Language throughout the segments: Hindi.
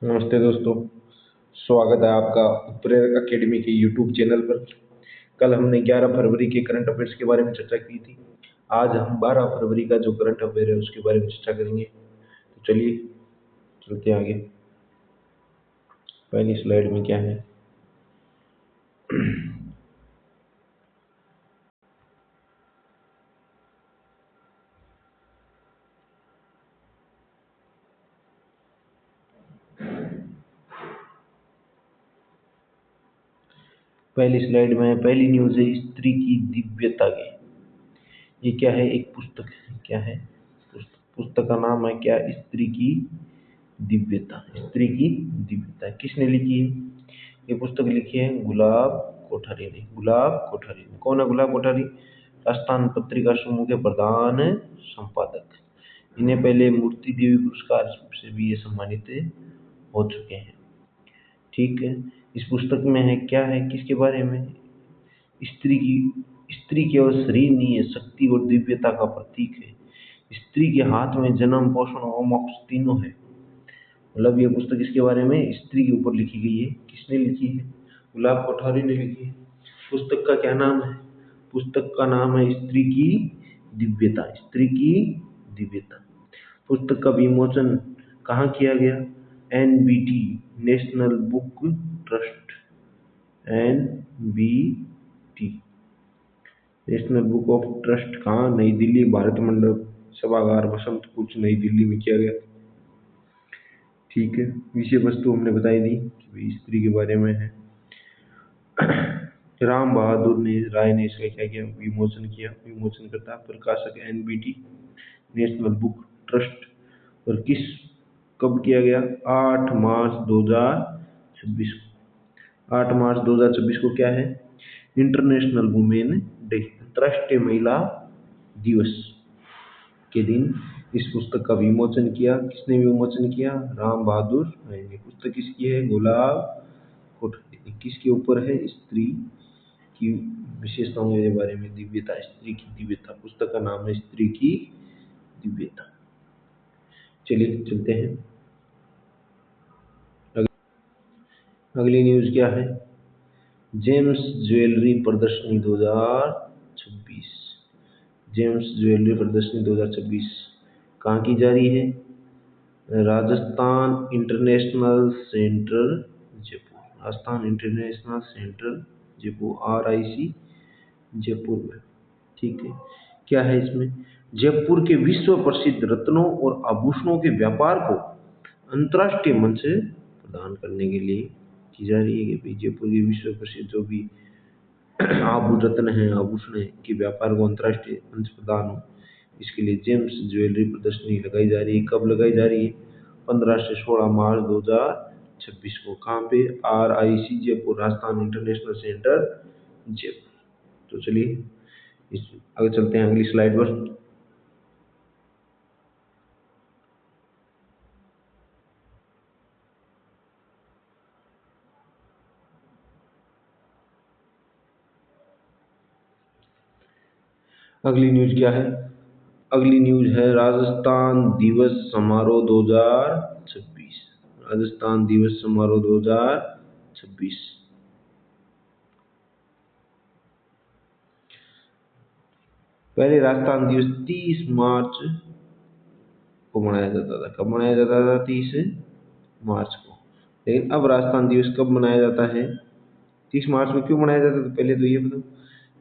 नमस्ते दोस्तों। स्वागत है आपका उत्प्रेरक अकेडमी के यूट्यूब चैनल पर। कल हमने 11 फरवरी के करंट अफेयर्स के बारे में चर्चा की थी। आज हम 12 फरवरी का जो करंट अफेयर है उसके बारे में चर्चा करेंगे। तो चलिए चलते हैं आगे। पहली स्लाइड में क्या है? पहली स्लाइड में पहली न्यूज है स्त्री की दिव्यता की। ये क्या है? एक पुस्तक है। क्या है? पुस्तक का नाम है क्या? स्त्री की दिव्यता। स्त्री की दिव्यता किसने लिखी है? ये पुस्तक लिखी है गुलाब कोठारी ने। गुलाब कोठारी ने कौन है? गुलाब कोठारी राजस्थान पत्रिका समूह के प्रधान संपादक। इन्हें पहले मूर्ति देवी पुरस्कार से भी ये सम्मानित हो चुके हैं। ठीक है। इस पुस्तक में है क्या है? किसके बारे में? स्त्री केवल शरीर नहीं है, शक्ति और दिव्यता का प्रतीक है। स्त्री के हाथ में जन्म, पोषण और मोक्ष तीनों है। मतलब ये पुस्तक इसके बारे में स्त्री के ऊपर लिखी गई है। किसने लिखी है? गुलाब कोठारी ने लिखी है। पुस्तक का क्या नाम है? पुस्तक का नाम है स्त्री की दिव्यता। स्त्री की दिव्यता। पुस्तक का विमोचन कहाँ किया गया? NBT national book trust. NBT national book of trust कहाँ? नई दिल्ली, भारत मंडप सभागार, बसंत कुछ, नई दिल्ली में किया गया। ठीक है। विषय वस्तु हमने बताई दी कि स्त्री के बारे में है। राम बहादुर ने राय ने इसका क्या किया? विमोचन किया। विमोचन करता प्रकाशक NBT नेशनल बुक ट्रस्ट। और किस कब किया गया? 8 मार्च 2026 को। 8 मार्च 2026 को क्या है? इंटरनेशनल वुमेन डे, अंतर्राष्ट्रीय महिला दिवस के दिन इस पुस्तक का विमोचन किया। किसने विमोचन किया? राम बहादुर राय ने। पुस्तक किसकी है? गुलाब कोठारी। किसके ऊपर है? स्त्री की विशेषताओं के बारे में, दिव्यता, स्त्री की दिव्यता। पुस्तक का नाम है स्त्री की दिव्यता। चलिए चलते हैं। अगली न्यूज क्या है? जेम्स ज्वेलरी प्रदर्शनी 2026। जेम्स ज्वेलरी प्रदर्शनी 2026 कहाँ की जा रही है? Rajasthan international centre Jaipur. Rajasthan international centre Jaipur, RIC Jaipur में। ठीक है। क्या है इसमें? जयपुर के विश्व प्रसिद्ध रत्नों और आभूषणों के व्यापार को अंतर्राष्ट्रीय मंच प्रदान करने के लिए की जा रही है कि भाई जयपुर के विश्व प्रसिद्ध जो भी रत्न है, आभूषण है, के व्यापार को अंतर्राष्ट्रीय मंच प्रदान हो, इसके लिए जेम्स ज्वेलरी प्रदर्शनी लगाई जा रही है। कब लगाई जा रही है? 15 से 16 मार्च 2026 को। कहाँ पे? RIC Jaipur, Rajasthan international centre Jaipur. तो चलिए इस आगे चलते हैं अगली स्लाइड पर। अगली न्यूज क्या है? अगली न्यूज है राजस्थान दिवस समारोह 2026। राजस्थान दिवस समारोह 2026। पहले राजस्थान दिवस 30 मार्च को मनाया जाता था। कब मनाया जाता था? 30 मार्च को। लेकिन अब राजस्थान दिवस कब मनाया जाता है? 30 मार्च को। क्यों मनाया जाता था पहले तो ये बताओ।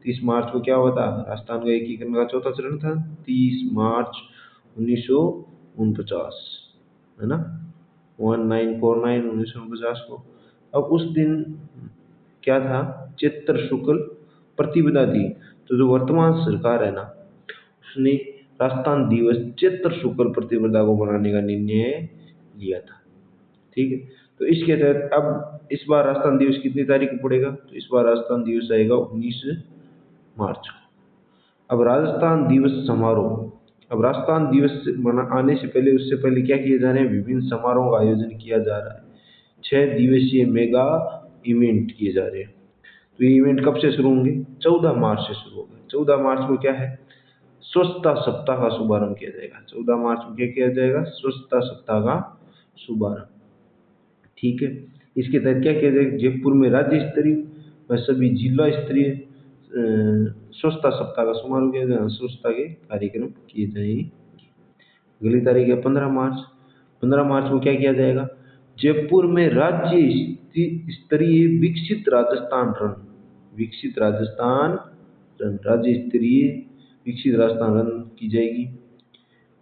30 मार्च को क्या हुआ था? राजस्थान का एकीकरण का चौथा चरण था। 30 मार्च 1949 है ना, 1949 को। अब उस दिन क्या था? चैत्र शुक्ल प्रतिपदा थी। तो जो वर्तमान सरकार है ना, उसने राजस्थान दिवस चैत्र शुक्ल प्रतिपदा को मनाने का निर्णय लिया था। ठीक है। तो इसके तहत अब इस बार राजस्थान दिवस कितनी तारीख को पड़ेगा? तो इस बार राजस्थान दिवस आएगा 19 मार्च को। अब राजस्थान दिवस समारोह। अब राजस्थान दिवस आने से पहले, उससे पहले क्या किए जा रहे हैं? विभिन्न समारोह का आयोजन किया जा रहा है। 6 दिवसीय मेगा इवेंट किए जा रहे हैं। तो ये इवेंट कब से शुरू होंगे? 14 मार्च से शुरू होंगे। 14 मार्च को क्या है? स्वच्छता सप्ताह का शुभारंभ किया जाएगा। 14 मार्च को क्या किया जाएगा? स्वच्छता सप्ताह का शुभारंभ। ठीक है। इसके तहत क्या किया जाएगा, जयपुर में राज्य स्तरीय व सभी जिला स्तरीय स्वच्छता सप्ताह का समारोह किया जाएगा, स्वच्छता के कार्यक्रम किए जाएंगे। अगली तारीख है 15 मार्च। 15 मार्च को क्या किया जाएगा, जयपुर में राज्य स्तरीय विकसित राजस्थान रन, विकसित राजस्थान रन, राज्य स्तरीय विकसित राजस्थान रन की जाएगी।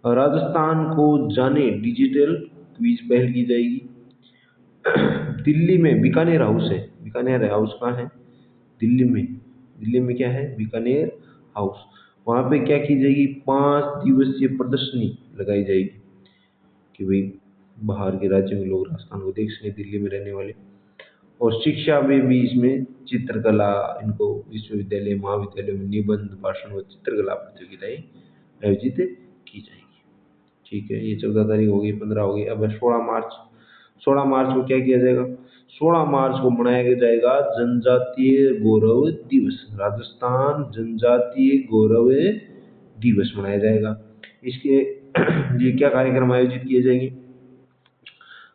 और राजस्थान को जाने डिजिटल क्विज पहल की जाएगी। दिल्ली में बीकानेर हाउस है, बीकानेर हाउस कहाँ है, दिल्ली में, दिल्ली में क्या है, बीकानेर हाउस। वहाँ पे क्या की जाएगी, 5 दिवसीय प्रदर्शनी लगाई जाएगी कि भाई बाहर के राज्यों के लोग राजस्थान को देख सकें, दिल्ली में रहने वाले। और शिक्षा में भी इसमें चित्रकला, इनको विश्वविद्यालय महाविद्यालयों में निबंध भाषण व चित्रकला प्रतियोगिताएं आयोजित की जाएंगी। ठीक है, ये 14 तारीख हो गई, 15 हो गई। अब है 16 मार्च। 16 मार्च को क्या किया जाएगा, 16 मार्च को मनाया जाएगा जनजातीय गौरव दिवस, राजस्थान जनजातीय गौरव दिवस मनाया जाएगा। इसके लिए क्या कार्यक्रम आयोजित किए जाएंगे,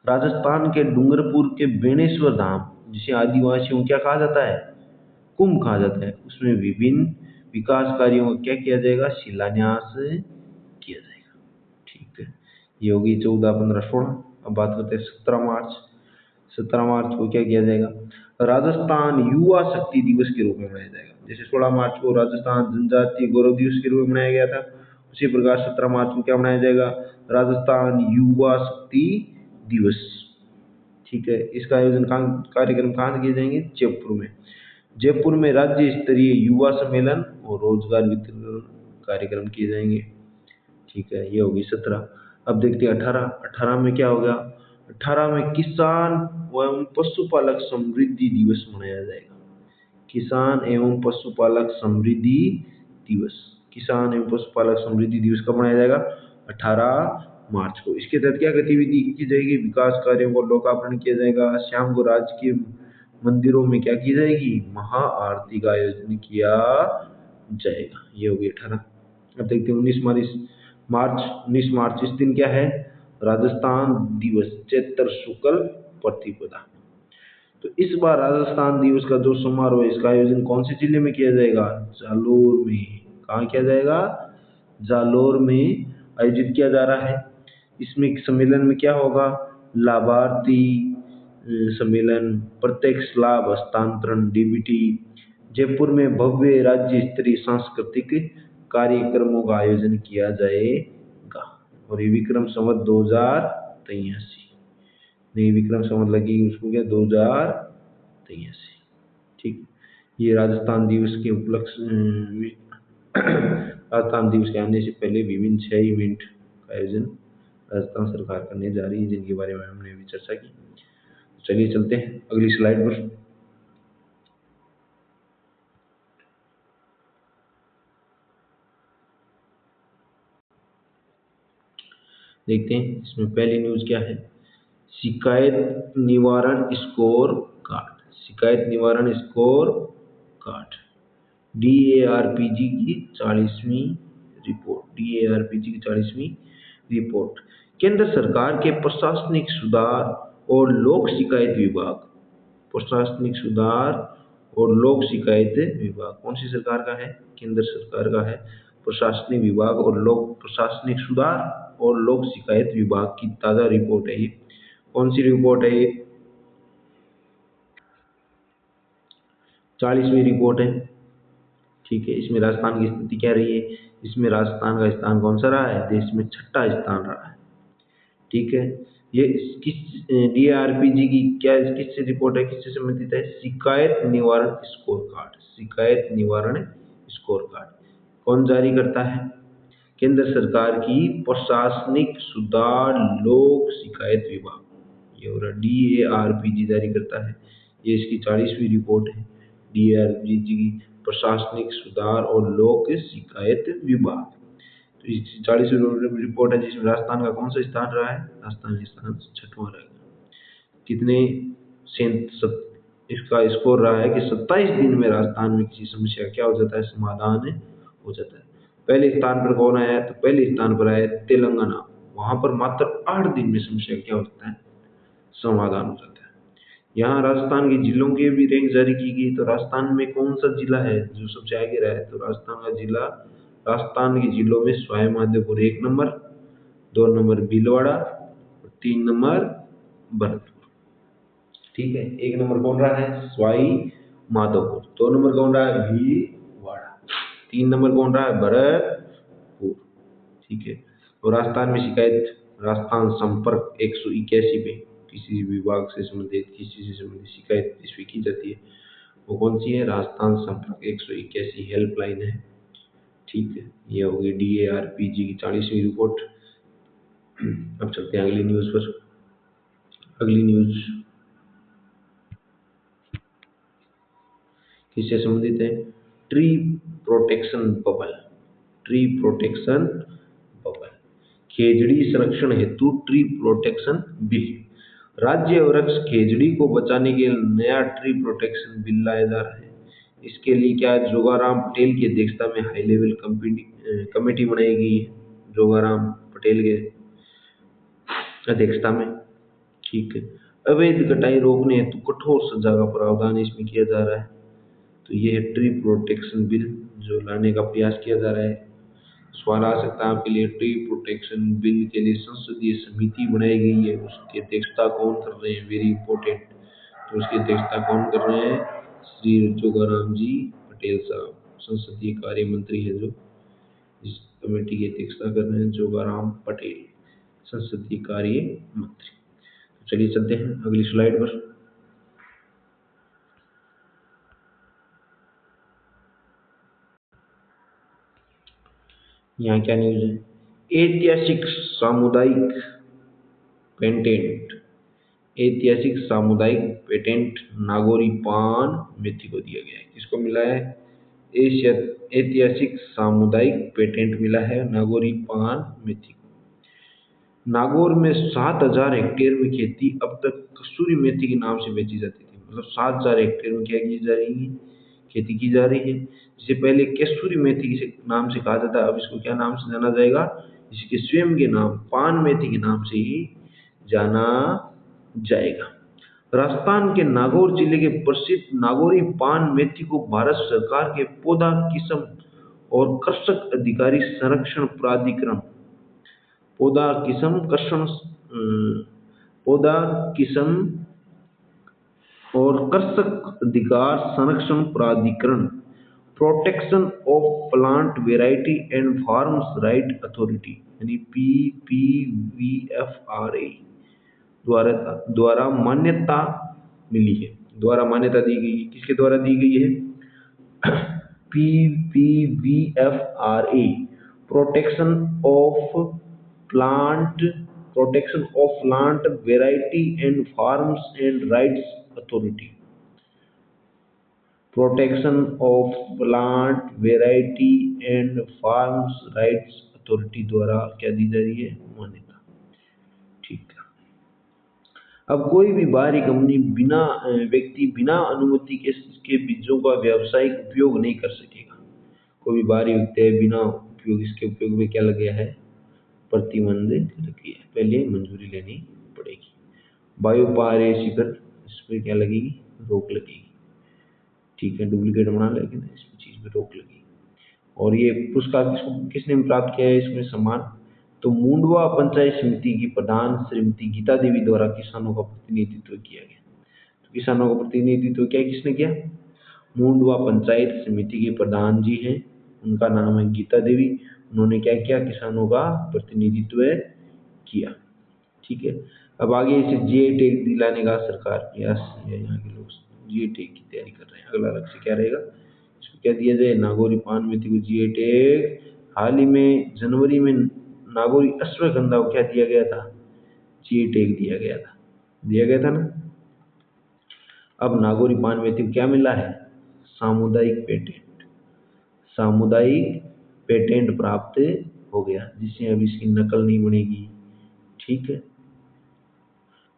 राजस्थान के डूंगरपुर के बेणेश्वर धाम, जिसे आदिवासियों को क्या कहा जाता है, कुंभ कहा जाता है, उसमें विभिन्न विकास कार्यों का क्या किया जाएगा, शिलान्यास किया जाएगा। ठीक है, ये होगी 14, 15, 16। अब बात करते हैं 17 मार्च। 17 मार्च को क्या किया जाएगा, राजस्थान युवा शक्ति दिवस के रूप में मनाया जाएगा। जैसे 16 मार्च को राजस्थान जनजातीय गौरव दिवस के रूप में मनाया गया था, उसी प्रकार 17 मार्च को क्या मनाया जाएगा, राजस्थान युवा शक्ति दिवस। ठीक है, इसका आयोजन कार्यक्रम कहाँ किए जाएंगे, जयपुर में। जयपुर में राज्य स्तरीय युवा सम्मेलन और रोजगार वितरण कार्यक्रम किए जाएंगे। ठीक है, ये होगी 17। अब देखते हैं 18। 18 में क्या होगा, 18 में किसान एवं पशुपालक समृद्धि दिवस मनाया जाएगा। किसान एवं पशुपालक समृद्धि दिवस, किसान एवं पशुपालक समृद्धि दिवस कब मनाया जाएगा, 18 मार्च को। इसके तहत क्या गतिविधि की जाएगी, विकास कार्यों को लोकार्पण किया जाएगा। शाम को राजकीय मंदिरों में क्या की जाएगी, महाआरती का आयोजन किया जाएगा। ये होगी 18। अब देखते हैं 19 मार्च। इस दिन क्या है, राजस्थान दिवस, चैत्र शुक्ल प्रतिपदा। तो इस बार राजस्थान दिवस का जो समारोह है, इसका आयोजन कौन से जिले में किया जाएगा, जालोर में। कहाँ किया जाएगा, जालोर में आयोजित किया जा रहा है। इसमें सम्मेलन में क्या होगा, लाभार्थी सम्मेलन, प्रत्यक्ष लाभ हस्तांतरण डीबीटी। जयपुर में भव्य राज्य स्तरीय सांस्कृतिक कार्यक्रमों का आयोजन किया जाएगा। और ये विक्रम संवत 2083, नई विक्रम संवत लगेगी उसको क्या, 2083। ठीक, ये राजस्थान दिवस के उपलक्ष्य राजस्थान दिवस के आने से पहले विभिन्न 6 इवेंट का आयोजन राजस्थान सरकार करने जा रही है, जिनके बारे में हमने अभी चर्चा की। चलिए चलते हैं अगली स्लाइड पर। देखते हैं इसमें पहली न्यूज क्या है, शिकायत निवारण स्कोर कार्ड। शिकायत निवारण स्कोर कार्ड, DARPG की 40वीं रिपोर्ट, DARPG की 40वीं रिपोर्ट। केंद्र सरकार के प्रशासनिक सुधार और लोक शिकायत विभाग, प्रशासनिक सुधार और लोक शिकायत विभाग कौन सी सरकार का है, केंद्र सरकार का है। प्रशासनिक विभाग और लोक प्रशासनिक सुधार और लोक शिकायत विभाग की ताज़ा रिपोर्ट है ये। कौन सी रिपोर्ट है ये, 40वीं रिपोर्ट है। ठीक है, इसमें राजस्थान की स्थिति क्या रही है, इसमें राजस्थान का स्थान कौन सा रहा है, देश में 6ठा स्थान रहा है। ठीक है, ये किस DARPG की क्या किससे रिपोर्ट है, किससे संबंधित है, शिकायत निवारण स्कोर कार्ड। शिकायत निवारण स्कोर कार्ड कौन जारी करता है, केंद्र सरकार की प्रशासनिक सुधार लोक शिकायत विभाग, ये हो रहा DARPG जारी करता है। ये इसकी 40वीं रिपोर्ट है, DARPG की प्रशासनिक सुधार और लोक शिकायत विभाग। तो इस 40वीं रिपोर्ट है, जिसमें राजस्थान का कौन सा स्थान रहा है, राजस्थान का स्थान 6वां रहेगा। कितने इसका स्कोर रहा है कि 27 दिन में राजस्थान में किसी समस्या क्या हो जाता है, समाधान हो जाता है। पहले स्थान पर कौन आया, तो पहले स्थान पर आया तेलंगाना, वहां पर मात्र 8 दिन में समस्या क्या हो जाता है, समाधान हो जाता है। यहाँ राजस्थान के जिलों के भी रैंक जारी की गई। तो राजस्थान में कौन सा जिला है जो सबसे आगे रहा है? तो राजस्थान का जिला, राजस्थान के जिलों में सवाई माधोपुर 1 नंबर, 2 नंबर भीलवाड़ा और 3 नंबर भरतपुर। ठीक है, 1 नंबर कौन रहा है? सवाई माधोपुर। 2 नंबर कौन रहा है? भीलवाड़ा। 3 नंबर कौन रहा है? भरतपुर। ठीक है। तो राजस्थान में शिकायत, राजस्थान संपर्क 181 पे किसी विभाग से संबंधित, किसी से संबंधित शिकायत इस पे की जाती है, वो कौन सी है? राजस्थान संपर्क 181 हेल्पलाइन है। ठीक है, ये होगी DARPG की 40वीं रिपोर्ट। अब चलते हैं अगली न्यूज़ पर। अगली न्यूज़ किससे संबंधित है? Tree protection bubble. Tree protection bubble, खेजड़ी संरक्षण हेतु ट्री प्रोटेक्शन बिल। राज्य वृक्ष खेजड़ी को बचाने के लिए नया ट्री प्रोटेक्शन बिल लाया जा रहा है। इसके लिए क्या जोगाराम पटेल की अध्यक्षता में हाई लेवल कमेटी बनाई गई है, जोगाराम पटेल के अध्यक्षता में। ठीक है। अवैध कटाई रोकने हेतु कठोर सजा का प्रावधान इसमें किया जा रहा है। तो ये है ट्री प्रोटेक्शन बिल जो लाने का प्रयास किया जा रहा है। सवाल आ सकता है आपके लिए, ट्री प्रोटेक्शन बिल के लिए संसदीय समिति बनाई गई है, उसकी अध्यक्षता कौन कर रहे हैं? Very important. तो उसकी अध्यक्षता कौन कर रहे हैं? श्री जोगाराम जी पटेल साहब, संसदीय कार्य मंत्री है जो इस कमेटी की अध्यक्षता कर रहे हैं, जोगाराम पटेल, संसदीय कार्य मंत्री। तो चलिए चलते हैं अगली स्लाइड पर। यहाँ क्या न्यूज है? ऐतिहासिक सामुदायिक पेटेंट, ऐतिहासिक सामुदायिक पेटेंट नागौरी पान मेथी को दिया गया है। किसको मिला है? एशिया ऐतिहासिक सामुदायिक पेटेंट मिला है नागौरी पान मेथी को। नागौर में 7,000 हेक्टेयर में खेती अब तक कसूरी मेथी के नाम से बेची जाती थी। मतलब 7,000 हेक्टेयर में क्या की जा रही है? खेती की जा रही है। जिसे पहले कसूरी मेथी के नाम से कहा जाता, अब इसको क्या नाम से जाना जाएगा? इसके स्वयं के नाम पान मेथी के नाम से ही जाना जाएगा। राजस्थान के नागौर जिले के प्रसिद्ध नागौरी पान मेथी को भारत सरकार के पौधा किस्म और कृषक अधिकारी संरक्षण प्राधिकरण, पौधा किस्म कृषण पौधा किस्म और कृषक अधिकार संरक्षण प्राधिकरण, protection of plant variety and farms right authority यानी PPVFRA द्वारा द्वारा मान्यता मिली है, द्वारा मान्यता दी गई है। किसके द्वारा दी गई है? PPVFRA, protection of plant protection of plant variety and farms and rights authority, protection of plant variety and farms rights authority द्वारा क्या दी जा रही है? मान्यता। ठीक है। अब कोई भी बाहरी कंपनी व्यक्ति बिना अनुमति के बीजों का व्यावसायिक उपयोग नहीं कर सकेगा। कोई भी बाहरी व्यक्ति है बिना उपयोग, इसके उपयोग में क्या लग गया है? प्रतिबंध लग गया है, पहले मंजूरी लेनी पड़ेगी। बायोपायरेसी पर इस पर क्या लगेगी? रोक लगेगी। ठीक है, डुप्लीकेट बना लेकिन इस चीज पे रोक लगेगी। और ये पुरस्कार किसने प्राप्त किया है इसमें सम्मान? तो मुंडवा पंचायत समिति की प्रधान श्रीमती गीता देवी द्वारा किसानों का प्रतिनिधित्व किया गया। तो किसानों का प्रतिनिधित्व क्या किसने किया? मुंडवा पंचायत समिति के प्रधान जी हैं, उनका नाम है गीता देवी। उन्होंने क्या किया? किसानों का प्रतिनिधित्व किया। ठीक है। अब आगे इसे जीआई टैग दिलाने का सरकार प्रयास है, यहाँ के लोग जीआई टैग की तैयारी कर रहे हैं। अगला लक्ष्य क्या रहेगा? इसको क्या दिया जाए? नागौरी पान मेथी को जीआई टैग। हाल ही में जनवरी में नागौरी अश्वगंधा को क्या दिया गया था? जीआई टैग दिया गया था ना। अब नागौरी पान मेथी को क्या मिला है? सामुदायिक पेटेंट, सामुदायिक पेटेंट प्राप्त हो गया, जिससे अब इसकी नकल नहीं बनेगी। ठीक है।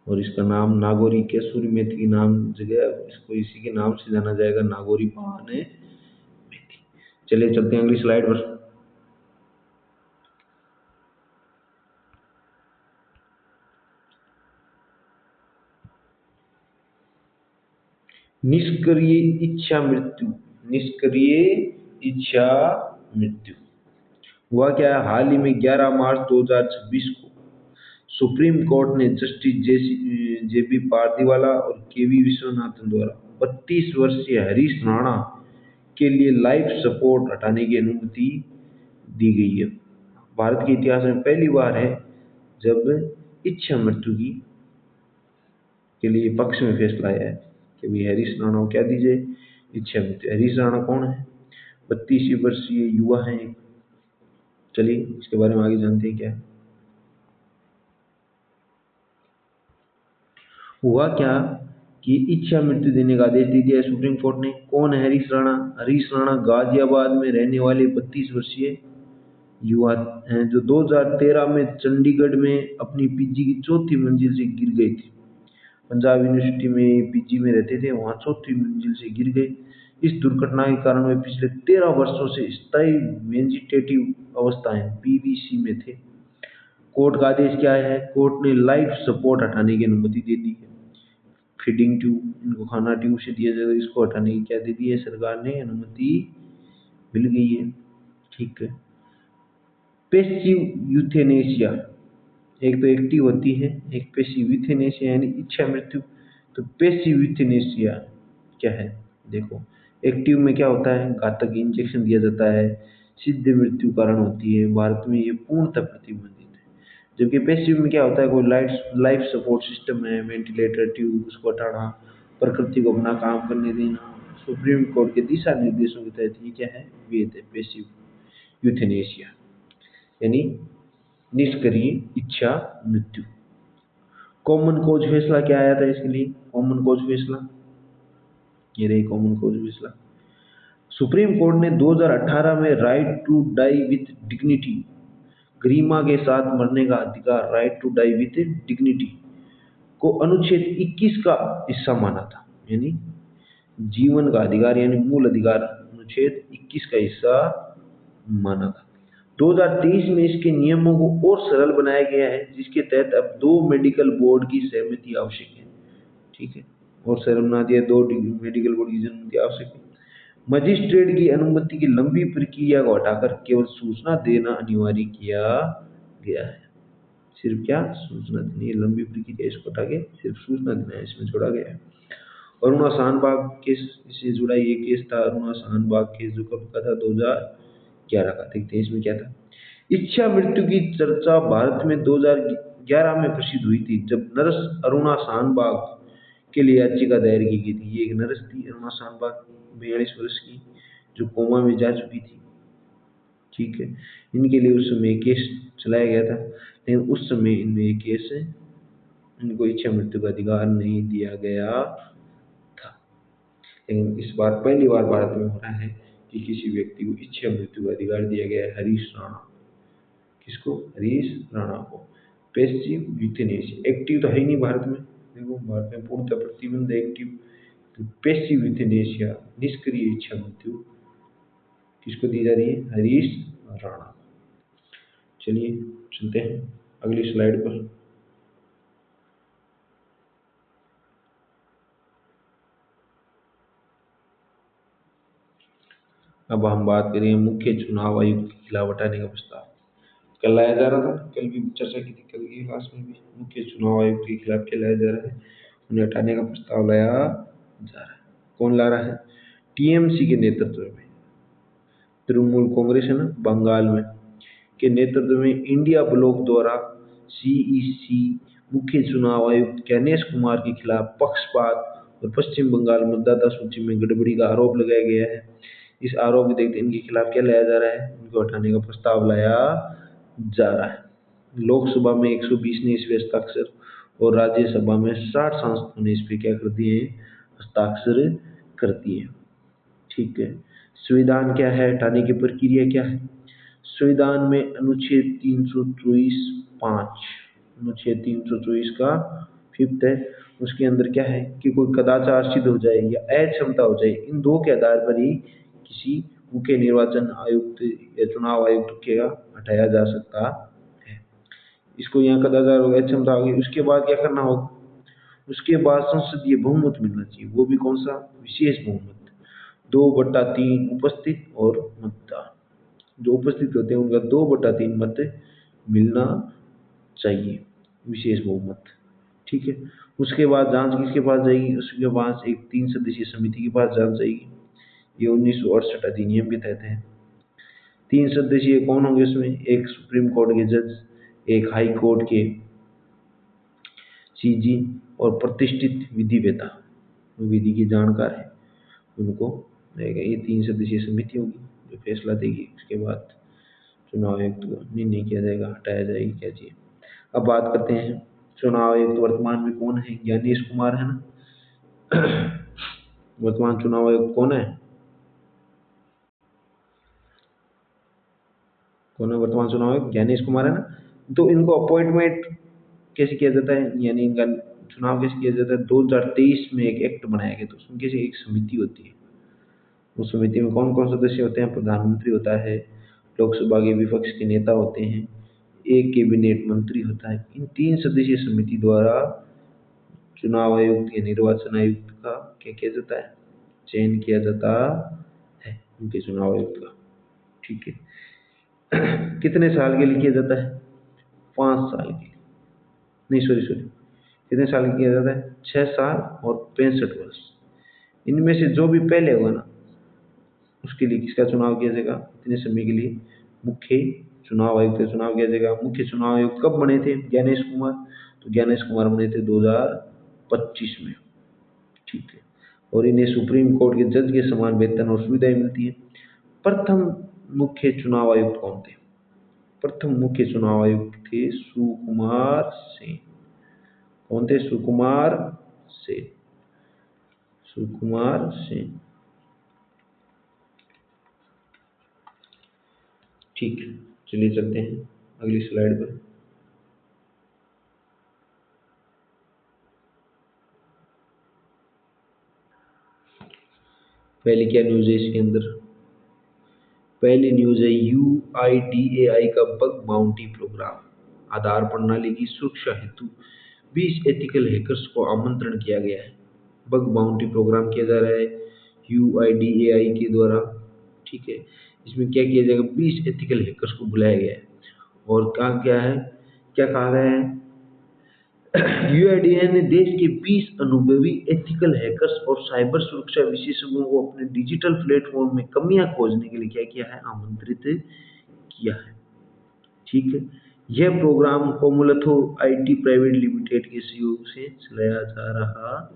और इसका नाम नागौरी केसुरी मेथी की नाम जगह इसको इसी के नाम से जाना जाएगा, नागौरी पान मेथी। चलिए चलते हैं अगली स्लाइड पर। निष्क्रिय इच्छा मृत्यु, निष्क्रिय इच्छा मृत्यु हुआ क्या है? हाल ही में 11 मार्च 2026 को सुप्रीम कोर्ट ने जस्टिस जेबी पारदीवाला और केवी विश्वनाथन द्वारा 32 वर्षीय हरीश राणा के लिए लाइफ सपोर्ट हटाने की अनुमति दी गई है। भारत के इतिहास में पहली बार है जब इच्छा मृत्यु की के लिए पक्ष में फैसला आया है कि भाई हरीश राणा को क्या दी जाए, इच्छा मृत्यु। हरीश राणा कौन है? 32 वर्षीय युवा है। चलिए इसके बारे में आगे जानते हैं क्या है। हुआ क्या कि इच्छा मृत्यु देने का आदेश दे दिया है सुप्रीम कोर्ट ने। कौन है हरीश राणा? हरीश राणा गाजियाबाद में रहने वाले 32 वर्षीय युवा हैं जो 2013 में चंडीगढ़ में अपनी पीजी की चौथी मंजिल से गिर गए थे। पंजाब यूनिवर्सिटी में पीजी में रहते थे, वहां चौथी मंजिल से गिर गए। इस दुर्घटना के कारण वे पिछले 13 वर्षों से स्थायी वेजिटेटिव अवस्था है पीवीसी में थे। कोर्ट का आदेश क्या है? कोर्ट ने लाइफ सपोर्ट हटाने की अनुमति दे दी है। फीडिंग ट्यूब, इनको खाना ट्यूब से दिया जाएगा, इसको हटाने की क्या दे दी है? सरकार ने अनुमति मिल गई है। ठीक है। पेसिव यूथेनेशिया, एक तो एक्टिव होती है, एक पेसिव यूथेनेशिया यानी इच्छा मृत्यु। तो पेसिव यूथेनेशिया क्या है? देखो, एक्टिव में क्या होता है? घातक इंजेक्शन दिया जाता है, सीधे मृत्यु कारण होती है। भारत में ये पूर्णतः प्रतिबंधित है। जबकि पैसिव में क्या होता है? कोई लाइफ सपोर्ट सिस्टम है, वेंटिलेटर, ट्यूब, उसको हटाना, प्रकृति को अपना काम करने देना, सुप्रीम कोर्ट के दिशा निर्देशों के तहत ये क्या है? वैध है पैसिव यूथेनेशिया यानी निष्क्रिय इच्छा मृत्यु। कॉमन कॉज फैसला क्या आया था इसके लिए? कॉमन कॉज फैसला, ये रही कॉमन कॉज फैसला। सुप्रीम कोर्ट ने 2018 में right to die with dignity, गरिमा के साथ मरने का अधिकार, right to die with dignity को अनुच्छेद 21 का हिस्सा माना था। यानी जीवन का अधिकार यानी मूल अधिकार अनुच्छेद 21 का हिस्सा माना था। 2023 में इसके नियमों को और सरल बनाया गया है, जिसके तहत अब 2 मेडिकल बोर्ड की सहमति आवश्यक है। ठीक है, और सरल बना दिया, 2 मेडिकल बोर्ड की सहमति आवश्यक है। मजिस्ट्रेट की अनुमति की लंबी प्रक्रिया को हटाकर केवल सूचना देना अनिवार्य किया गया है। सिर्फ क्या? सूचना देनी है। लंबी प्रक्रिया इसको हटा के सिर्फ सूचना देना है, इसमें जोड़ा गया है। अरुणा शाहनबाग केस से जुड़ा ये केस था। अरुणा शाहनबाग केस जो कब का था? 2011 का। देखते हैं इसमें क्या था। इच्छा मृत्यु की चर्चा भारत में 2011 में प्रसिद्ध हुई थी, जब नर्स अरुणा शाहनबाग के लिए याचिका दायर की गई थी। ये एक नर्स थी अरुणा शाहनबाग, 42 वर्ष की, जो कोमा में जा चुकी थी। ठीक है, इनके लिए उस समय केस चलाया गया था, लेकिन उस समय इनमें ये केस इनको इच्छा मृत्यु का अधिकार नहीं दिया गया था। लेकिन इस बार पहली बार भारत में हो रहा है कि किसी व्यक्ति को इच्छा मृत्यु का अधिकार दिया गया है। हरीश राणा, किसको? हरीश राणा को। पैसिव यूथेनेशिया, एक्टिव तो है ही नहीं भारत में। देखो, भारत में पूर्णतः प्रतिबंध है एक्टिव। तो पैसिव यूथेनेशिया, निष्क्रिय इच्छा मृत्यु, किसको दी जा रही है? हरीश राणा। चलिए चलते हैं अगली स्लाइड पर। अब हम बात करें मुख्य चुनाव आयुक्त के खिलाफ हटाने का प्रस्ताव। कल लाया जा रहा था, कल भी चर्चा की थी, कल की क्लास में भी। मुख्य चुनाव आयुक्त के खिलाफ क्या लाया जा रहा है? उन्हें हटाने का प्रस्ताव लाया जा रहा है। कौन ला रहा है? टीएमसी के नेतृत्व में, तृणमूल कांग्रेस है ना बंगाल में, के नेतृत्व में इंडिया ब्लॉक द्वारा सीईसी मुख्य चुनाव आयुक्त गणेश कुमार के खिलाफ पक्षपात और पश्चिम बंगाल मतदाता सूची में गड़बड़ी का आरोप लगाया गया है। इस आरोप को देखते इनके खिलाफ क्या लाया जा रहा है? इनको हटाने का प्रस्ताव लाया जा रहा है। लोकसभा में 120 ने इस पे हस्ताक्षर और राज्यसभा में 60 सांसदों ने इस पे क्या कर दिए? हस्ताक्षर कर दिए। ठीक है, संविधान क्या है? हटाने की प्रक्रिया क्या है? संविधान में अनुच्छेद 324(5), अनुच्छेद 324 का 5th है। उसके अंदर क्या है कि कोई कदाचार सिद्ध हो जाए या अक्षमता हो जाए, इन दो के आधार पर ही किसी मुख्य निर्वाचन आयुक्त या चुनाव आयुक्त के हटाया जा सकता है। इसको यहाँ कदाचार हो गया, अक्षमता हो गई, उसके बाद क्या करना होगा? उसके बाद संसदीय बहुमत मिलना चाहिए, वो भी कौन सा, विशेष बहुमत। 2/3 उपस्थित और मतदान, जो उपस्थित होते हैं उनका 2/3 मत मिलना चाहिए, विशेष बहुमत। ठीक है। उसके बाद जांच किसके पास जाएगी, उसके पास एक 3 सदस्यीय समिति के पास जांच जाएगी। ये 1968 अधिनियम के तहत है। 3 सदस्यीय कौन होंगे उसमें, एक सुप्रीम कोर्ट के जज, एक हाई कोर्ट के सीजी, और प्रतिष्ठित विधिवेत्ता, विधि के जानकार है, उनको रहेगा। ये 3 सदस्यीय समिति होगी जो फैसला देगी। उसके बाद चुनाव आयुक्त को निर्णय किया जाएगा, हटाया जाएगी क्या चाहिए। अब बात करते हैं चुनाव आयुक्त वर्तमान में कौन है, ज्ञानेश कुमार है ना। वर्तमान चुनाव आयुक्त कौन है, कौन है वर्तमान चुनाव आयुक्त, ज्ञानेश कुमार है ना। तो इनको अपॉइंटमेंट कैसे किया जाता है, यानी इनका चुनाव कैसे किया जाता है, 2023 में एक एक्ट बनाया गया, तो उसमें कैसे एक समिति होती है। उस समिति में कौन कौन सदस्य होते हैं, प्रधानमंत्री होता है, लोकसभा के विपक्ष के नेता होते हैं, एक कैबिनेट मंत्री होता है। इन 3 सदस्यीय समिति द्वारा चुनाव आयुक्त या निर्वाचन आयुक्त का क्या किया जाता है, चयन किया जाता है उनके चुनाव आयुक्त का। ठीक है। कितने साल के लिए किया जाता है, 5 साल के लिए, नहीं सॉरी सॉरी, कितने साल के लिए किया जाता है, 6 साल और 65 वर्ष। इनमें से जो भी पहले होगा ना, उसके लिए किसका चुनाव किया जाएगा, इतने समय के लिए मुख्य चुनाव आयुक्त का चुनाव किया जाएगा। मुख्य चुनाव आयुक्त कब बने थे, ज्ञानेश कुमार, तो ज्ञानेश कुमार बने थे 2025 में। ठीक है। और इन्हें सुप्रीम कोर्ट के जज के समान वेतन और सुविधाएं मिलती है। प्रथम मुख्य चुनाव आयुक्त कौन थे, प्रथम मुख्य चुनाव आयुक्त थे सुकुमार सेन। कौन थे, सुकुमार सेन, सुकुमार सेन। ठीक है, चलिए चलते हैं अगली स्लाइड पर। पहली क्या न्यूज है इसके अंदर, पहली न्यूज है UIDAI का बग बाउंटी प्रोग्राम, आधार प्रणाली की सुरक्षा हेतु 20 एथिकल हैकर्स को आमंत्रण किया गया है। बग बाउंटी प्रोग्राम किया जा रहा है UIDAI के द्वारा। ठीक है। इसमें क्या किया जाएगा, 20 एथिकल हैकर्स को बुलाया गया है, और कहा क्या है, क्या कहा गया है, UIDAI ने देश के 20 अनुभवी एथिकल हैकर्स और साइबर सुरक्षा विशेषज्ञों को अपने डिजिटल प्लेटफॉर्म में कमियां खोजने के लिए क्या किया है, आमंत्रित किया है। ठीक है। यह प्रोग्राम कोमोलथो IT प्राइवेट लिमिटेड के सहयोग से चलाया जा रहा।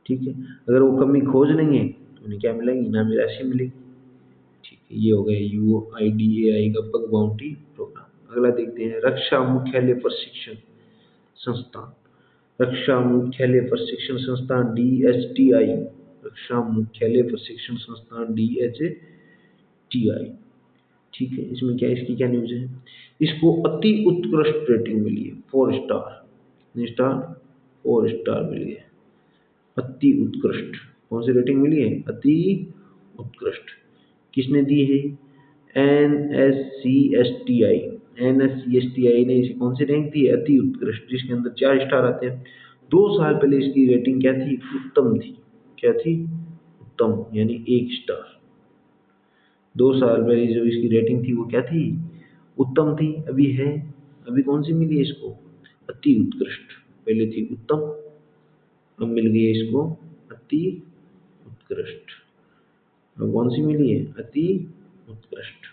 ठीक है। अगर वो कमी खोज लेंगे तो उन्हें क्या मिलेगी, इनामी राशि मिलेगी। ठीक है, ये हो गया UIDAI का बग बाउंटी प्रोग्राम। अगला देखते हैं रक्षा मुख्यालय प्रशिक्षण संस्थान, रक्षा मुख्यालय प्रशिक्षण संस्थान DHTI, रक्षा मुख्यालय प्रशिक्षण संस्थान DHTI। ठीक है। इसमें क्या, इसकी क्या न्यूज है, इसको अति उत्कृष्ट रेटिंग मिली है, 4 स्टार, कितने स्टार, 4 स्टार मिल गए। अति उत्कृष्ट, कौन सी रेटिंग मिली है, अति उत्कृष्ट। किसने दी है, NSCSTI, NSCSTI ने इसे कौन सी रैंक दी है, अति उत्कृष्ट, जिसके अंदर 4 स्टार आते हैं। 2 साल पहले इसकी रेटिंग क्या थी, उत्तम थी, क्या थी, उत्तम, यानी 1 स्टार। 2 साल पहले जो इसकी रेटिंग थी वो क्या थी, उत्तम थी। अभी है, अभी कौन सी मिली है इसको, अति उत्कृष्ट। पहले थी उत्तम, अब मिल गई है इसको अति उत्कृष्ट। अब कौन सी मिली है, अति उत्कृष्ट।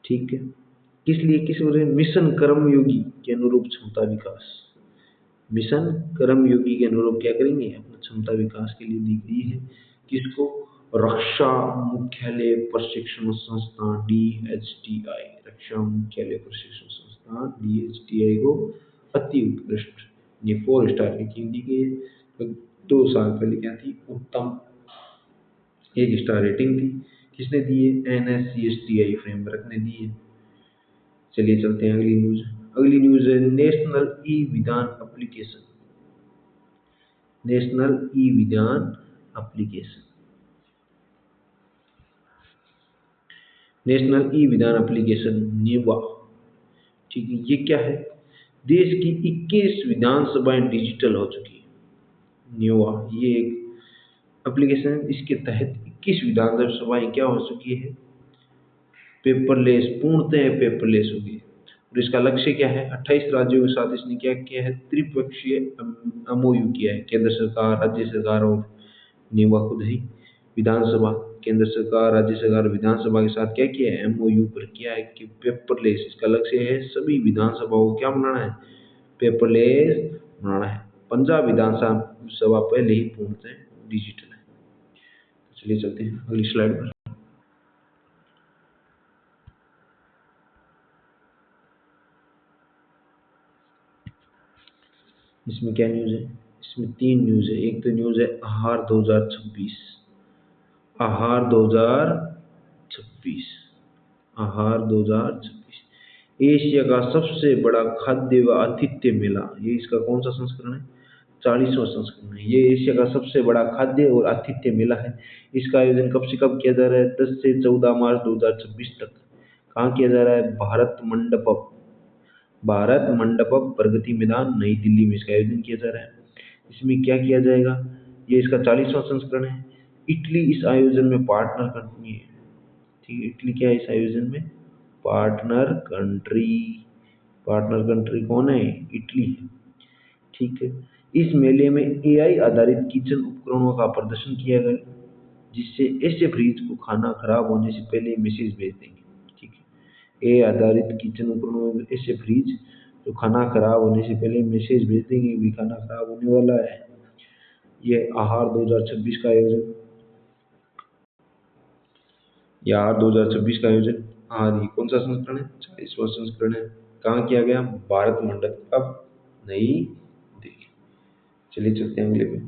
ठीक है। किस लिए, किस वजह, मिशन कर्मयोगी के अनुरूप क्षमता विकास, मिशन कर्मयोगी के अनुरूप क्या करेंगे, अपना क्षमता विकास के लिए दी गई है। किसको, रक्षा मुख्यालय प्रशिक्षण संस्थान DHTI, रक्षा मुख्यालय प्रशिक्षण संस्थान DHTI को अति उत्कृष्ट, ये 4 स्टार रेटिंग दी गई है। तो 2 साल पहले क्या थी, उत्तम, 1 स्टार रेटिंग थी। किसने दी है, NSCSTI फ्रेमवर्क ने दी है। चलिए चलते हैं अगली न्यूज। अगली न्यूज है नेशनल ई विधान एप्लीकेशन, नेशनल ई विधान एप्लीकेशन, नेशनल ई विधान एप्लीकेशन नेवा। ठीक है, ये क्या है, देश की 21 विधानसभाएं डिजिटल हो चुकी है। न्योवा ये एक एप्लीकेशन है, इसके तहत 21 विधानसभाएं क्या हो चुकी है, पेपरलेस, पूर्णतः पेपरलेस हो गई। और इसका लक्ष्य क्या है, 28 राज्यों के साथ इसने क्या किया है, त्रिपक्षीय एमओयू किया है। केंद्र सरकार, राज्य सरकार और न्योवा खुद ही विधानसभा, केंद्र सरकार, राज्य सरकार, विधानसभा के साथ क्या किया है, एमओयू पर किया है कि पेपरलेस। इसका लक्ष्य है सभी विधानसभाओं को क्या बनाना है, पेपरलेस बनाना है। पंजाब विधानसभा पहले ही पूर्णतः डिजिटल है। चलिए चलते हैं अगली स्लाइड पर। इसमें क्या न्यूज़ है, इसमें तीन न्यूज़ है। एक तो न्यूज़ है आहार 2026, आहार 2026, आहार 2026 एशिया का सबसे बड़ा खाद्य व आतिथ्य मेला। ये इसका कौन सा संस्करण है, 40वां संस्करण है। ये एशिया का सबसे बड़ा खाद्य और आतिथ्य मेला है। इसका आयोजन कब से कब किया जा रहा है, 10 से 14 मार्च 2026 तक। कहाँ किया जा रहा है, भारत मंडपम प्रगति मैदान नई दिल्ली में इसका आयोजन किया जा रहा है। इसमें क्या किया जाएगा, ये इसका 40वां संस्करण है। इटली इस आयोजन में पार्टनर कंट्री है। ठीक है, इटली क्या है इस आयोजन में, पार्टनर कंट्री। पार्टनर कंट्री कौन है, इटली है। ठीक है, इस मेले में एआई आधारित किचन उपकरणों का प्रदर्शन किया गया, जिससे ऐसे फ्रिज को खाना खराब होने से पहले मैसेज भेज देंगे। ठीक है, एआई आधारित किचन उपकरणों में ऐसे फ्रिज जो खाना खराब होने से पहले मैसेज भेज देंगे भी खाना खराब होने वाला है। ये आहार 2026 का आयोजन, या आहार 2026 का आयोजन, हाँ ये कौन सा संस्करण है, 40वां संस्करण है। कहाँ किया गया, भारत मंडप नई दिल्ली। चलिए चलते हैं अगले पे।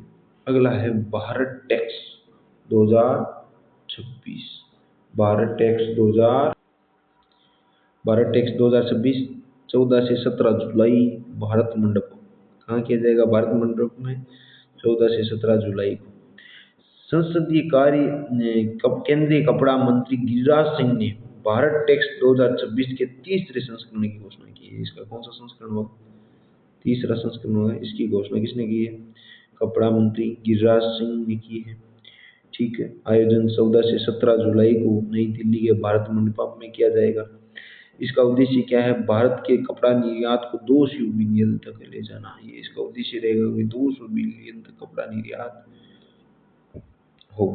अगला है Bharat tax 2026, Bharat tax 2000, Bharat tax 2026 14 से 17 जुलाई भारत मंडप। कहाँ किया जाएगा, भारत मंडप में 14 से 17 जुलाई को। संसदीय कार्य केंद्रीय कपड़ा मंत्री गिरिराज सिंह ने भारत टैक्स 2026 के तीसरे संस्करण की घोषणा की है। इसका कौन सा संस्करण होगा, तीसरा संस्करण होगा। इसकी घोषणा किसने की है, कपड़ा मंत्री गिरिराज सिंह ने की है। ठीक है, आयोजन 14 से 17 जुलाई को नई दिल्ली के भारत मंडपम में किया जाएगा। इसका उद्देश्य क्या है, भारत के कपड़ा निर्यात को 200 बिलियन तक ले जाना। ये इसका उद्देश्य रहेगा कि 200 बिलियन तक कपड़ा निर्यात हो।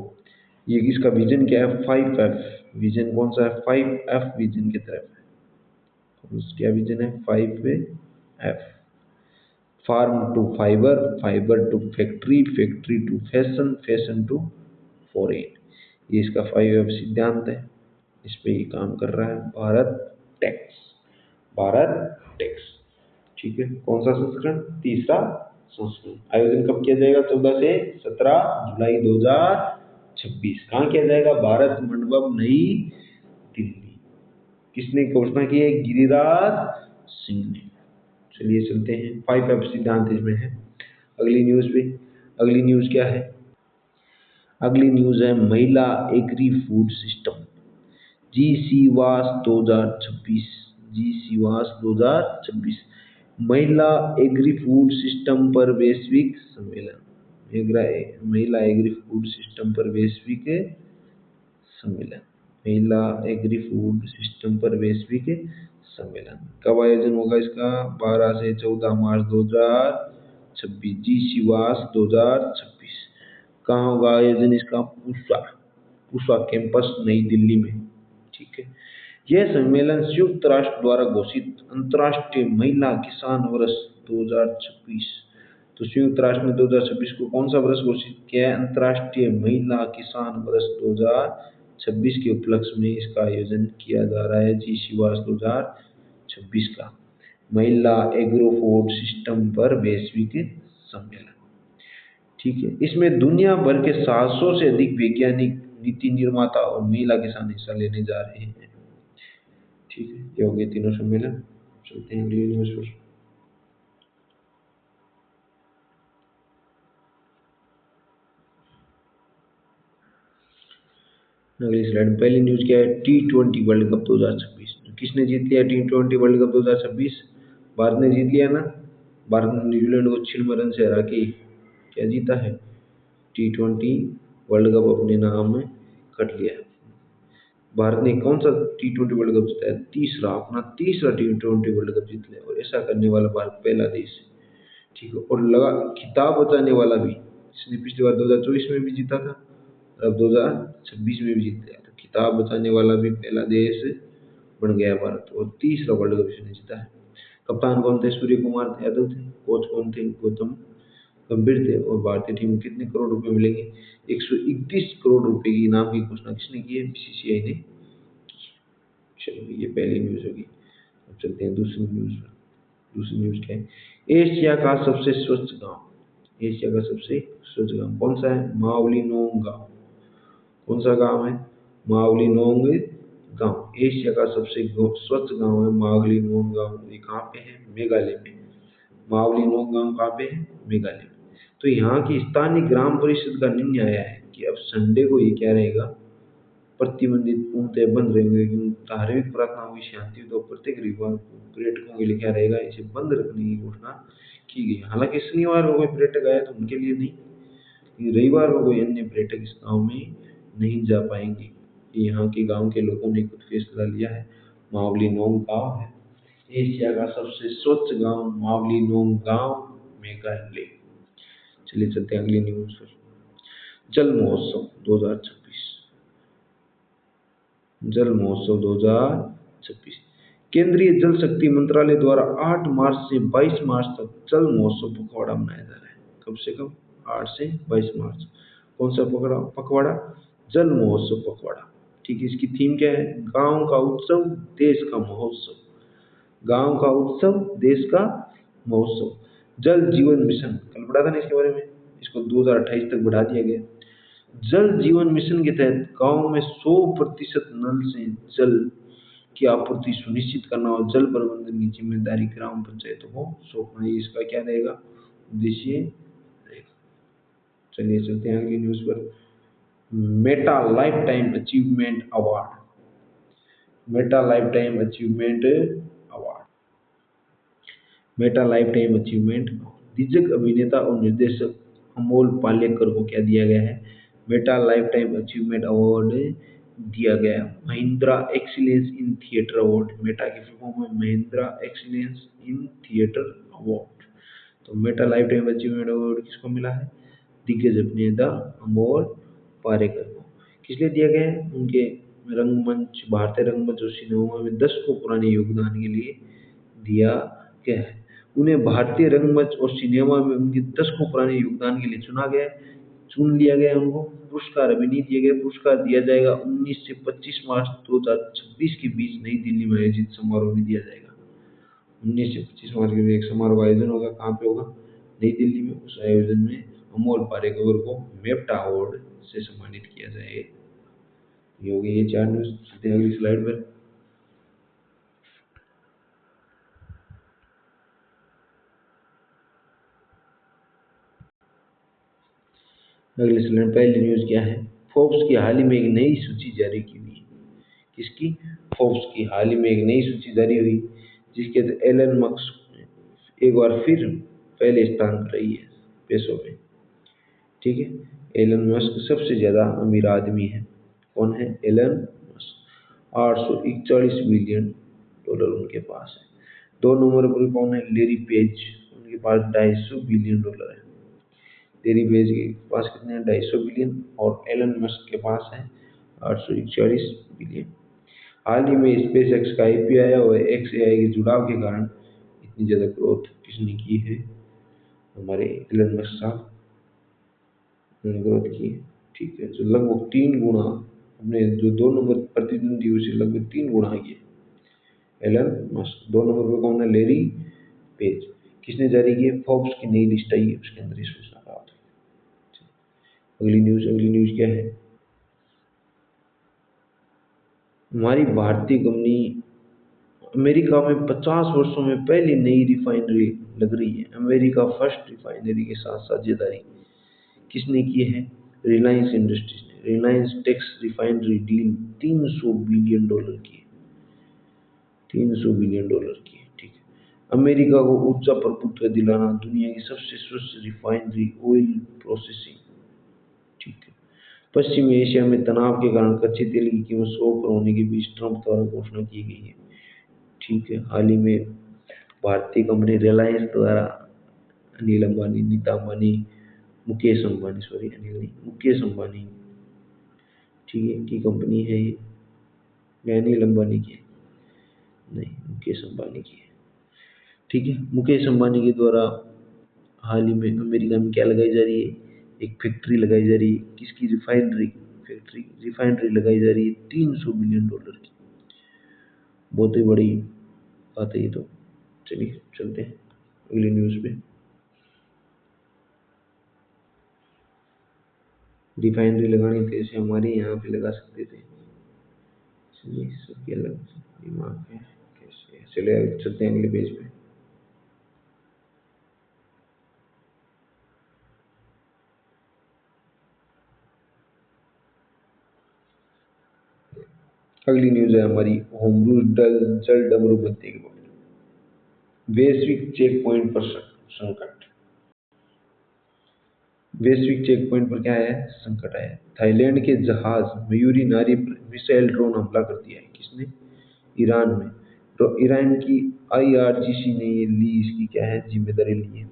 ये इसका विजन क्या है, 5F विजन। कौन सा है, 5F विजन की तरफ है। क्या विजन है, 5F, farm to fibre, fibre to factory, factory to fashion, fashion to foreign. ये इसका 5F सिद्धांत है। इस पे ये काम कर रहा है भारत टैक्स, भारत टैक्स। ठीक है, कौन सा संस्करण, तीसरा संस्करण। आयोजन कब किया जाएगा, 14 से 17 जुलाई 2026। कहाँ किया जाएगा, भारत मंडपम नई दिल्ली। किसने घोषणा की है, गिरिराज सिंह ने। चलिए चलते हैं, 5F सिद्धांत इसमें है। अगली न्यूज पे, अगली न्यूज क्या है, अगली न्यूज है महिला एग्री फूड सिस्टम, जी सीवास 2026, जी सीवास 2026 महिला एग्री फूड सिस्टम पर वैश्विक सम्मेलन। महिला एग्री फूड सिस्टम पर वैश्विक सम्मेलन, महिला एग्री फूड सिस्टम पर वैश्विक सम्मेलन कब आयोजन होगा इसका, 12 से 14 मार्च 2026, जी शिवास 2026। कहाँ होगा आयोजन इसका, पूसा, पूसा कैंपस नई दिल्ली में। ठीक है, यह सम्मेलन संयुक्त राष्ट्र द्वारा घोषित अंतर्राष्ट्रीय महिला किसान वर्ष 2026। तो संयुक्त राष्ट्र ने 2026 को कौन सा वर्ष घोषित किया है, अंतर्राष्ट्रीय महिला किसान वर्ष 2026 के उपलक्ष्य में इसका आयोजन किया जा रहा है, जी शिवास 2026 का महिला एग्रो फूड सिस्टम पर वैश्विक सम्मेलन। ठीक है, इसमें दुनिया भर के 700 से अधिक वैज्ञानिक, नीति निर्माता और महिला किसान हिस्सा लेने जा रहे हैं। ठीक है, ये हो गए तीनों सम्मेलन। चलते हैं अगली न्यूज पर। अगली स्लाइड में पहली न्यूज क्या है, T20 वर्ल्ड कप 2026। किसने जीत लिया T20 वर्ल्ड कप 2026, भारत ने जीत लिया ना। भारत ने न्यूजीलैंड को 96 रन से हरा के क्या जीता है, T20 वर्ल्ड कप अपने नाम में कर लिया है। भारत ने कौन सा T20 वर्ल्ड कप जीता है, तीसरा, अपना तीसरा T20 वर्ल्ड कप जीत लिया, और ऐसा करने वाला भारत पहला देश है। ठीक है, और लगा खिताब बचाने वाला भी, इसने पिछली बार 2024 में भी जीता था, अब 2026 में भी जीत गया, तो खिताब बचाने वाला भी पहला देश बन गया भारत, और तीसरा वर्ल्ड कप इसने जीता है। कप्तान कौन थे, सूर्य कुमार यादव थे। कोच कौन थे, गौतम गंभीर थे। और भारतीय टीम को कितने करोड़ रुपए मिलेंगे, 131 करोड़ रुपए की इनाम की घोषणा किसने की है, बीसीसीआई ने। चलो ये पहली न्यूज होगी। अब चलते हैं दूसरी न्यूज पर। दूसरी न्यूज क्या है, एशिया का सबसे स्वच्छ गांव। एशिया का सबसे स्वच्छ गांव कौन सा है, मावली नोंग गांव। कौन सा गांव है, मावली नोंग गांव। एशिया का सबसे स्वच्छ गांव है मावली नोंग गांव। ये कहाँ पे है, मेघालय में। मावली नोंग गांव कहाँ पे है, मेघालय में। तो यहाँ की स्थानीय ग्राम परिषद का निर्णय आया है कि अब संडे को ये क्या रहेगा, प्रतिबंधित पूर्णतः बंद रहेंगे, क्योंकि धार्मिक प्रार्थनाओं की शांति तो प्रत्येक रविवार को पर्यटकों के लिए क्या रहेगा, इसे बंद रखने की घोषणा की गई। हालांकि शनिवार को कोई पर्यटक आया तो उनके लिए नहीं, रविवार को कोई अन्य पर्यटक इस गांव में नहीं जा पाएंगे। ये यहाँ के गांव के लोगों ने खुद फैसला लिया है। मावली नोंग गांव है एशिया का सबसे स्वच्छ गांव, मावली नोंग गांव, मेघालय। चलिए चलते हैं अगली न्यूज पर। जल महोत्सव 2026। जल महोत्सव 2026 केंद्रीय जल शक्ति मंत्रालय द्वारा 8 मार्च से 22 मार्च तक जल महोत्सव पखवाड़ा मनाया जा रहा है। कब से कब, 8 से 22 मार्च। कौन सा पकड़ा पखवाड़ा, जल महोत्सव पखवाड़ा। ठीक है, इसकी थीम क्या है, गांव का उत्सव देश का महोत्सव। गांव का उत्सव देश का महोत्सव। जल जीवन मिशन, कल पढ़ा था ना इसके बारे में, इसको 2028 तक बढ़ा दिया गया। जल जीवन मिशन के तहत गांव में 100% नल से जल की आपूर्ति सुनिश्चित करना और जल प्रबंधन की जिम्मेदारी ग्राम पंचायतों को सौंपना, ये इसका क्या रहेगा, उद्देश्य रहेगा। चलिए चलते हैं अगली न्यूज पर। Meta lifetime achievement award. Meta lifetime achievement award, Meta lifetime achievement दिग्गज अभिनेता और निर्देशक अमोल पालेकर को क्या दिया गया है, META lifetime achievement award दिया गया है। Mahindra excellence in theatre award, META की फुल फॉर्म है Mahindra excellence in theatre award. तो META lifetime achievement award किसको मिला है, दिग्गज अभिनेता अमोल पालेकर को। किस लिए दिया गया है, उनके रंगमंच, भारतीय रंगमंच और सिनेमा में 10 को पुराने योगदान के लिए दिया गया है। उन्हें भारतीय रंगमंच और सिनेमा में उनके 10 को पुराने योगदान के लिए चुना गया है, चुन लिया गया है उनको। पुरस्कार अभी नहीं दिया गया, पुरस्कार दिया जाएगा 19 से 25 मार्च 2026 के बीच नई दिल्ली में आयोजित समारोह में दिया जाएगा। 19 से 25 मार्च के लिए एक समारोह का आयोजन होगा, कहाँ पे होगा, नई दिल्ली में। उस आयोजन में अमोल पालेकर को मेप्टा अवार्ड से सम्मानित किया जाएगा। ये हो गई ये 4 न्यूज। चलते हैं अगली स्लाइड पर। अगले स्लाइड, पहली न्यूज क्या है, फोर्ब्स की हाल ही में एक नई सूची जारी की हुई। किसकी, फोर्ब्स की हाल ही में एक नई सूची जारी हुई, जिसके तहत एलन मस्क एक बार फिर पहले स्थान पर रही है पैसों में। ठीक है, एलन मस्क सबसे ज्यादा अमीर आदमी है। कौन है, एलन मस्क। 841 बिलियन डॉलर उनके पास है। 2 नंबर पर कौन है, लेरी पेज, उनके पास 250 बिलियन डॉलर है। लेरी पेज के पास कितने हैं, 250 बिलियन, और एलन मस्क के पास है 841 बिलियन। हाल ही में स्पेस एक्स का आईपीओ आया और एक्स एआई के जुड़ाव के कारण इतनी ज्यादा ग्रोथ किसने की है, हमारे एलन मस्क साहब ने ग्रोथ की है। ठीक है, तो लगभग 3 गुना अपने जो 2 नंबर प्रतिद्वंदी उसे लगभग 3 गुना किए एलन मस्क। 2 नंबर पर कौन है, लेरी पेज। किसने जारी की है, फोर्ब्स की नई लिस्ट आई है, उसके अंदर ये सूचना प्राप्त हुई। अगली न्यूज क्या है, हमारी भारतीय कंपनी अमेरिका में 50 वर्षों में पहली नई रिफाइनरी लग रही है। अमेरिका फर्स्ट रिफाइनरी के साथ साझेदारी किसने की है, रिलायंस इंडस्ट्रीज ने। Reliance takes refinery deal 300 billion dollar की है, 300 बिलियन डॉलर की है। ठीक है, अमेरिका को ऊर्जा प्रभुत्व दिलाना, दुनिया की सबसे स्वच्छ रिफाइनरी ऑयल प्रोसेसिंग। ठीक है। पश्चिमी एशिया में तनाव के कारण कच्चे तेल की कीमत 100 पर होने के बीच ट्रंप द्वारा घोषणा की गई है। ठीक है। हाल ही में भारतीय कंपनी रिलायंस द्वारा अनिल अंबानी, नीता अंबानी, मुकेश अंबानी, सॉरी अनिल नहीं, मुकेश अंबानी, ठीक है, की कंपनी है ये, या अनिल अंबानी की है? नहीं, मुकेश अंबानी की है। ठीक है। मुकेश अंबानी के द्वारा हाल ही में अमेरिका में क्या लगाई जा रही है, एक फैक्ट्री लगाई जा रही है, किसकी, रिफाइनरी फैक्ट्री, रिफाइनरी लगाई जा रही है $300 बिलियन की। बहुत ही बड़ी बात है ये तो। चलिए चलते हैं अगली न्यूज़ पे। रिफाइनरी लगानी थी जैसे हमारे यहाँ पे लगा सकते थे। चलिए सबके अलग दिमाग है, कैसे चले, चलते हैं अगले पेज पे। अगली न्यूज़ है हमारी, होमरूज जल डमरू बत्ती के बारे में। वैश्विक चेक पॉइंट पर संकट। वैश्विक चेक पॉइंट पर क्या है, संकट है। थाईलैंड के जहाज मयूरी नारी पर मिसाइल ड्रोन हमला कर दिया है, किसने, ईरान में। तो ईरान की आईआरजीसी ने ये ली, इसकी क्या है, जिम्मेदारी ली है।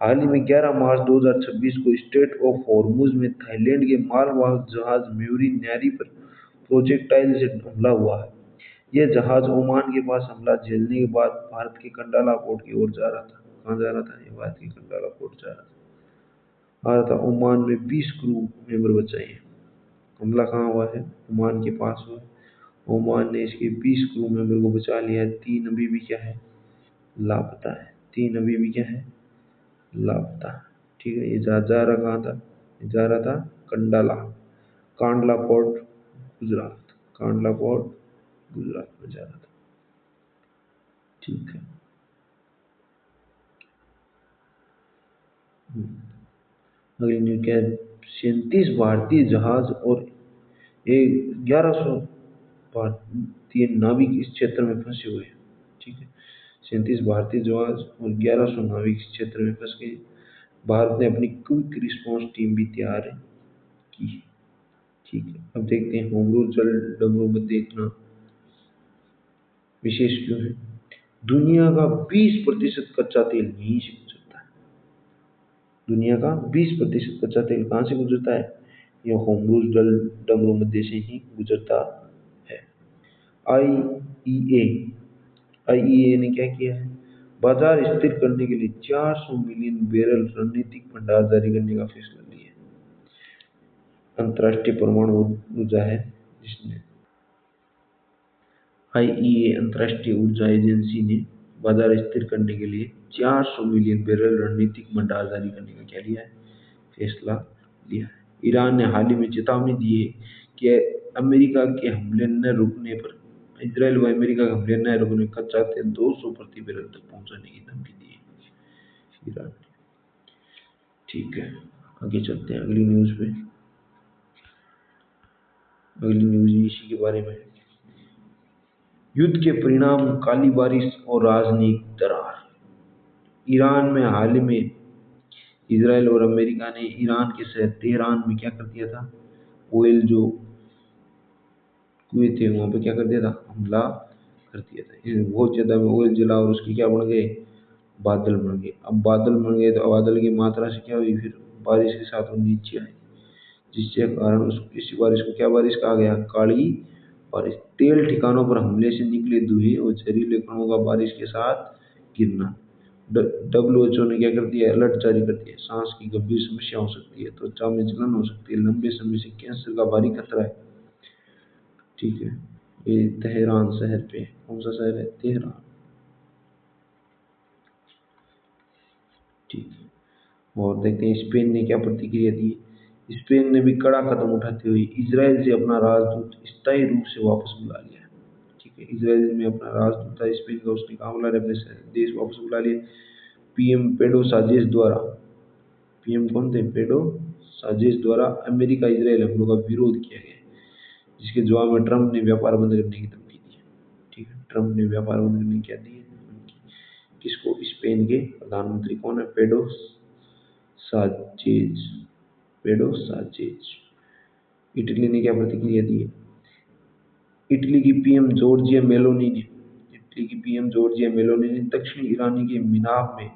हाल ही में 11 मार्च 2026 को स्ट्रेट ऑफ हॉर्मुज में थाईलैंड के मालवाहक जहाज मयूरी नारी पर प्रोजेक्टाइल से हमला हुआ है। यह जहाज ओमान के पास हमला झेलने के बाद भारत के कंडाला पोर्ट की ओर जा रहा था। कहाँ जा रहा था, ये भारत के कंडाला पोर्ट जा रहा था, आ रहा था। ओमान में 20 क्रू मेंबर बचाए हैं। हमला कहाँ हुआ है, ओमान के पास हुआ है। ओमान ने इसके 20 क्रू मेंबर को बचा लिया है। 3 अभी भी क्या है, लापता है। 3 अभी भी क्या है, लापता। ठीक है। ये जा रहा कहाँ था, ये जा रहा था कंडाला, कांडला पोर्ट, गुजरात। कांडला पोर्ट गुजरात में जा रहा था। ठीक है। अगली न्यूज क्या है, 37 भारतीय जहाज और 1100 भारतीय नाविक इस क्षेत्र में फंसे हुए हैं। ठीक है। 37 भारतीय जहाज और 1100 नाविक इस क्षेत्र में फंस गए। भारत ने अपनी क्विक रिस्पॉन्स टीम भी तैयार की है। ठीक है। अब देखते हैं होमरूज जल डमरू में देखना विशेष क्यों है। दुनिया का 20% कच्चा तेल यहीं से गुजरता है। दुनिया का 20% कच्चा तेल कहाँ से गुजरता है, यह होमरूज जल डमरू मध्य से ही गुजरता है। आईईए आईईए ने क्या किया है, बाजार स्थिर करने के लिए 400 मिलियन बैरल रणनीतिक भंडार जारी करने का फैसला लिया है। अंतर्राष्ट्रीय परमाणु ऊर्जा है जिसने, आईईए अंतर्राष्ट्रीय ऊर्जा एजेंसी ने बाजार स्थिर करने के लिए 400 मिलियन बैरल रणनीतिक भंडार जारी करने का क्या लिया है, फैसला लिया है। ईरान ने हाल ही में चेतावनी दी है कि अमेरिका के हमले न रुकने पर, इसराइल व अमेरिका के हमले न रुकने कच्चा तेल 200 प्रति बैरल तक पहुंचाने की धमकी दी है ईरान ने। ठीक है। आगे चलते हैं अगली न्यूज पे। अगली न्यूज इसी के बारे में है, युद्ध के परिणाम, काली बारिश और राजनीतिक दरार। ईरान में हाल ही में इसराइल और अमेरिका ने ईरान के शहर तेहरान में क्या कर दिया था, ऑयल जो कुएं थे वहां पे क्या कर दिया था, हमला कर दिया था। बहुत ज्यादा ऑयल जला और उसके क्या बन गए, बादल बन गए। अब बादल बन गए तो बादल की मात्रा से क्या हुई, फिर बारिश के साथ वो नीचे आई, जिसके कारण उस इसी बारिश को क्या बारिश कहा गया, काली बारिश। तेल ठिकानों पर हमले से निकले धुएं और जहरीले कणों का बारिश के साथ गिरना। डब्ल्यूएचओ ने क्या कर दिया, अलर्ट जारी कर दिया। सांस की गंभीर समस्या हो सकती है, त्वचा में जलन हो सकती है, लंबे समय से कैंसर का भारी खतरा है। ठीक है। ये तेहरान शहर पे, कौन सा शहर है, तेहरान। ठीक है। और देखते हैं स्पेन ने क्या प्रतिक्रिया दी। स्पेन ने भी कड़ा कदम उठाते हुए इसराइल से अपना राजदूत स्थायी रूप से वापस बुला लिया। ठीक है। इसराइल में अपना राजदूत था स्पेन का, उसने कहा बुला लिया, अपने देश वापस बुला लिया। पीएम पेडो साजिश द्वारा, पीएम कौन थे, पेडो साजिश द्वारा अमेरिका इसराइल हमलों का विरोध किया गया, जिसके जवाब में ट्रंप ने व्यापार बंद करने की धमकी दी है। ठीक है। ट्रंप ने व्यापार बंद करने की क्या दी है, धमकी। किसको? स्पेन के प्रधानमंत्री कौन है? साचेज पेडो साचेज। इटली ने क्या प्रतिक्रिया दी है? इटली की पीएम जॉर्जिया मेलोनी ने इटली की पीएम जॉर्जिया मेलोनी ने दक्षिण ईरानी के मिनाब में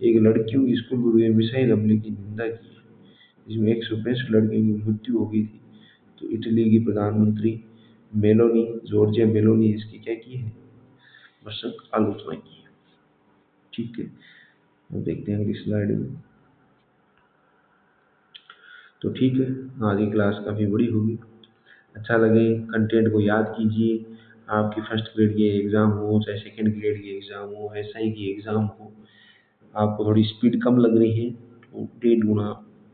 एक लड़कियों की स्कूल पर हुए मिसाइल हमले की निंदा की है, जिसमें 165 लड़कियों की मृत्यु हो गई थी। तो इटली की प्रधानमंत्री मेलोनी, जॉर्जिया मेलोनी, इसकी क्या की है? भर्सक आलोचना की है। ठीक है, अब देखते हैं अगली स्लाइड में। तो ठीक है, आज की क्लास काफ़ी बड़ी होगी। अच्छा लगे कंटेंट को याद कीजिए। आपकी फर्स्ट ग्रेड की एग्ज़ाम हो, चाहे सेकंड ग्रेड की एग्ज़ाम हो, एसआई की एग्ज़ाम हो, आपको थोड़ी स्पीड कम लग रही है तो 1.5 गुना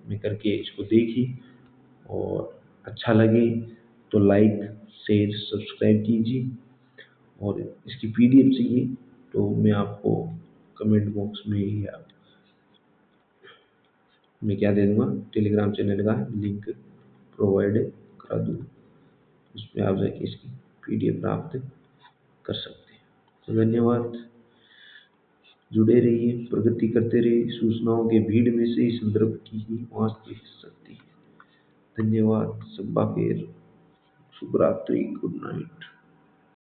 में करके इसको देखिए। और अच्छा लगे तो लाइक, शेयर, सब्सक्राइब कीजिए। और इसकी पीडीएफ चाहिए तो मैं आपको कमेंट बॉक्स में या मैं क्या दे दूँगा, टेलीग्राम चैनल का लिंक प्रोवाइड करा दूँगा, उसमें आप जाके इसकी पीडीएफ प्राप्त कर सकते हैं। तो धन्यवाद, जुड़े रहिए, प्रगति करते रहिए। सूचनाओं के भीड़ में से ही संदर्भ की ही वास्तविक शक्ति है। धन्यवाद, शब्बा खैर, शुभ रात्रि, गुड नाइट।